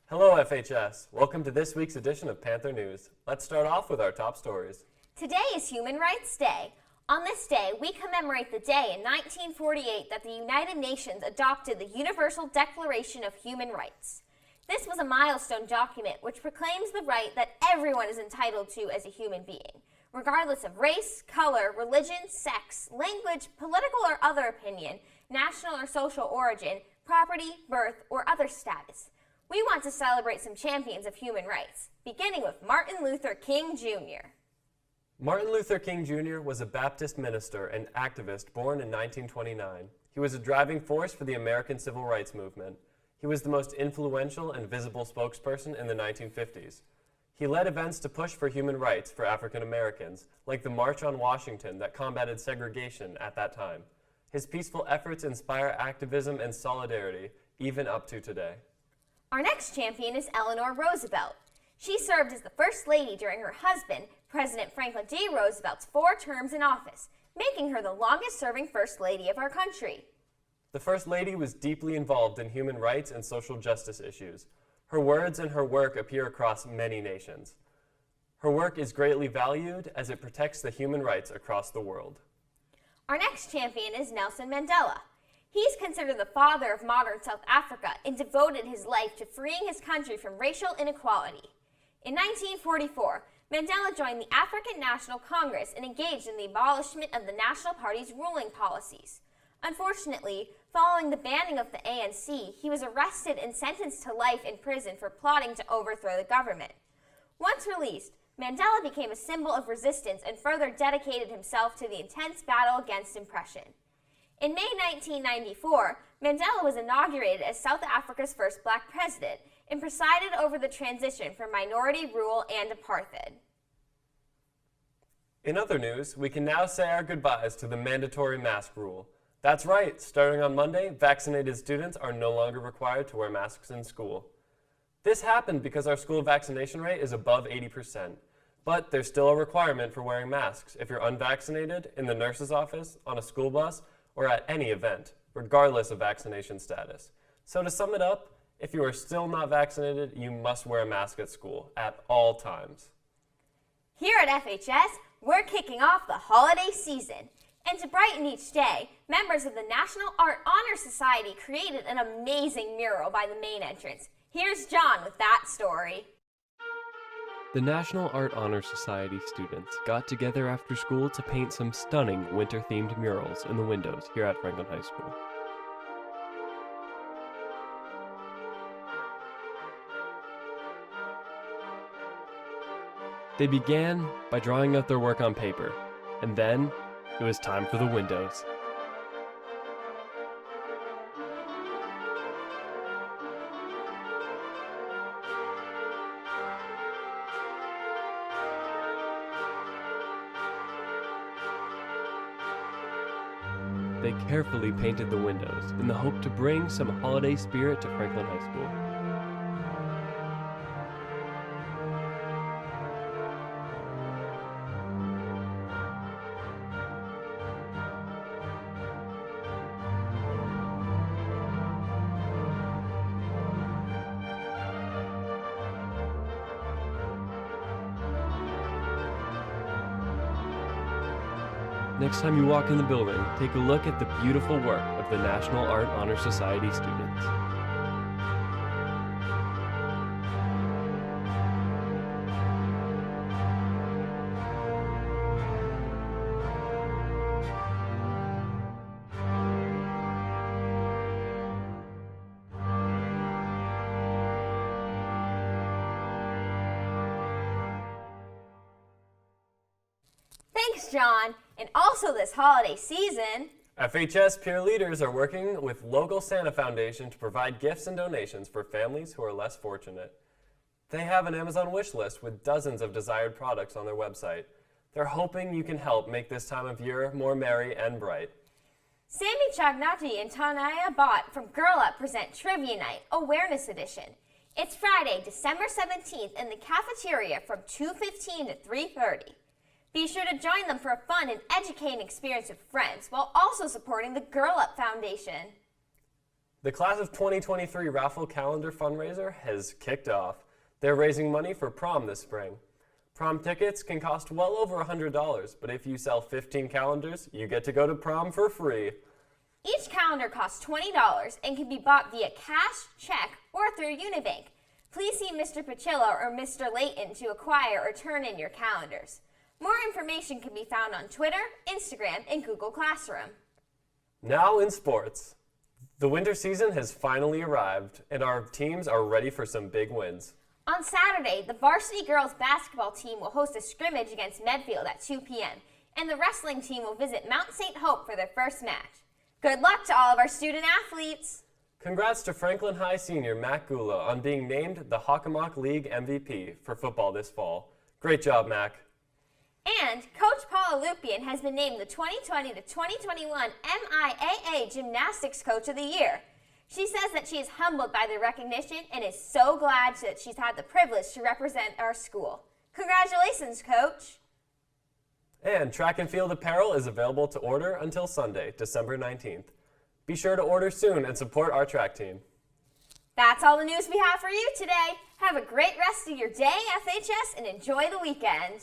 Hello, FHS. Welcome to this week's edition of Panther News. Let's start off with our top stories. Today is Human Rights Day. On this day, we commemorate the day in 1948 that the United Nations adopted the Universal Declaration of Human Rights. This was a milestone document which proclaims the right that everyone is entitled to as a human being, regardless of race, color, religion, sex, language, political or other opinion, national or social origin, property, birth, or other status. We want to celebrate some champions of human rights, beginning with Martin Luther King Jr. Martin Luther King Jr. was a Baptist minister and activist born in 1929. He was a driving force for the American Civil Rights Movement. He was the most influential and visible spokesperson in the 1950s. He led events to push for human rights for African Americans, like the March on Washington that combated segregation at that time. His peaceful efforts inspire activism and solidarity, even up to today. Our next champion is Eleanor Roosevelt. She served as the First Lady during her husband, President Franklin D. Roosevelt's 4 terms in office, making her the longest-serving First Lady of our country. The First Lady was deeply involved in human rights and social justice issues. Her words and her work appear across many nations. Her work is greatly valued as it protects the human rights across the world. Our next champion is Nelson Mandela. He's considered the father of modern South Africa and devoted his life to freeing his country from racial inequality. In 1944, Mandela joined the African National Congress and engaged in the abolishment of the National Party's ruling policies. Unfortunately, following the banning of the ANC, he was arrested and sentenced to life in prison for plotting to overthrow the government. Once released, Mandela became a symbol of resistance and further dedicated himself to the intense battle against oppression. In May 1994, Mandela was inaugurated as South Africa's first black president and presided over the transition from minority rule and apartheid. In other news, we can now say our goodbyes to the mandatory mask rule. That's right, starting on Monday, vaccinated students are no longer required to wear masks in school. This happened because our school vaccination rate is above 80%, but there's still a requirement for wearing masks if you're unvaccinated, in the nurse's office, on a school bus, or at any event, regardless of vaccination status. So to sum it up, if you are still not vaccinated, you must wear a mask at school at all times. Here at FHS, we're kicking off the holiday season. And to brighten each day, members of the National Art Honor Society created an amazing mural by the main entrance. Here's John with that story. The National Art Honor Society students got together after school to paint some stunning winter-themed murals in the windows here at Franklin High School. They began by drawing out their work on paper, and then it was time for the windows. They carefully painted the windows in the hope to bring some holiday spirit to Franklin High School. Next time you walk in the building, take a look at the beautiful work of the National Art Honor Society students. Thanks, John. And also this holiday season, FHS peer leaders are working with local Santa Foundation to provide gifts and donations for families who are less fortunate. They have an Amazon wish list with dozens of desired products on their website. They're hoping you can help make this time of year more merry and bright. Sammy Chagnati and Tanaya Bott from Girl Up present Trivia Night, Awareness Edition. It's Friday, December 17th in the cafeteria from 2:15 to 3:30. Be sure to join them for a fun and educating experience with friends while also supporting the Girl Up Foundation. The Class of 2023 raffle calendar fundraiser has kicked off. They're raising money for prom this spring. Prom tickets can cost well over $100, but if you sell 15 calendars, you get to go to prom for free. Each calendar costs $20 and can be bought via cash, check, or through Unibank. Please see Mr. Pacillo or Mr. Layton to acquire or turn in your calendars. More information can be found on Twitter, Instagram, and Google Classroom. Now in sports. The winter season has finally arrived, and our teams are ready for some big wins. On Saturday, the varsity girls basketball team will host a scrimmage against Medfield at 2 p.m., and the wrestling team will visit Mount St. Hope for their first match. Good luck to all of our student athletes! Congrats to Franklin High senior Mac Gula on being named the Hockomock League MVP for football this fall. Great job, Mac. And Coach Paula Lupian has been named the 2020 to 2021 MIAA Gymnastics Coach of the Year. She says that she is humbled by the recognition and is so glad that she's had the privilege to represent our school. Congratulations, Coach! And track and field apparel is available to order until Sunday, December 19th. Be sure to order soon and support our track team. That's all the news we have for you today. Have a great rest of your day, FHS, and enjoy the weekend.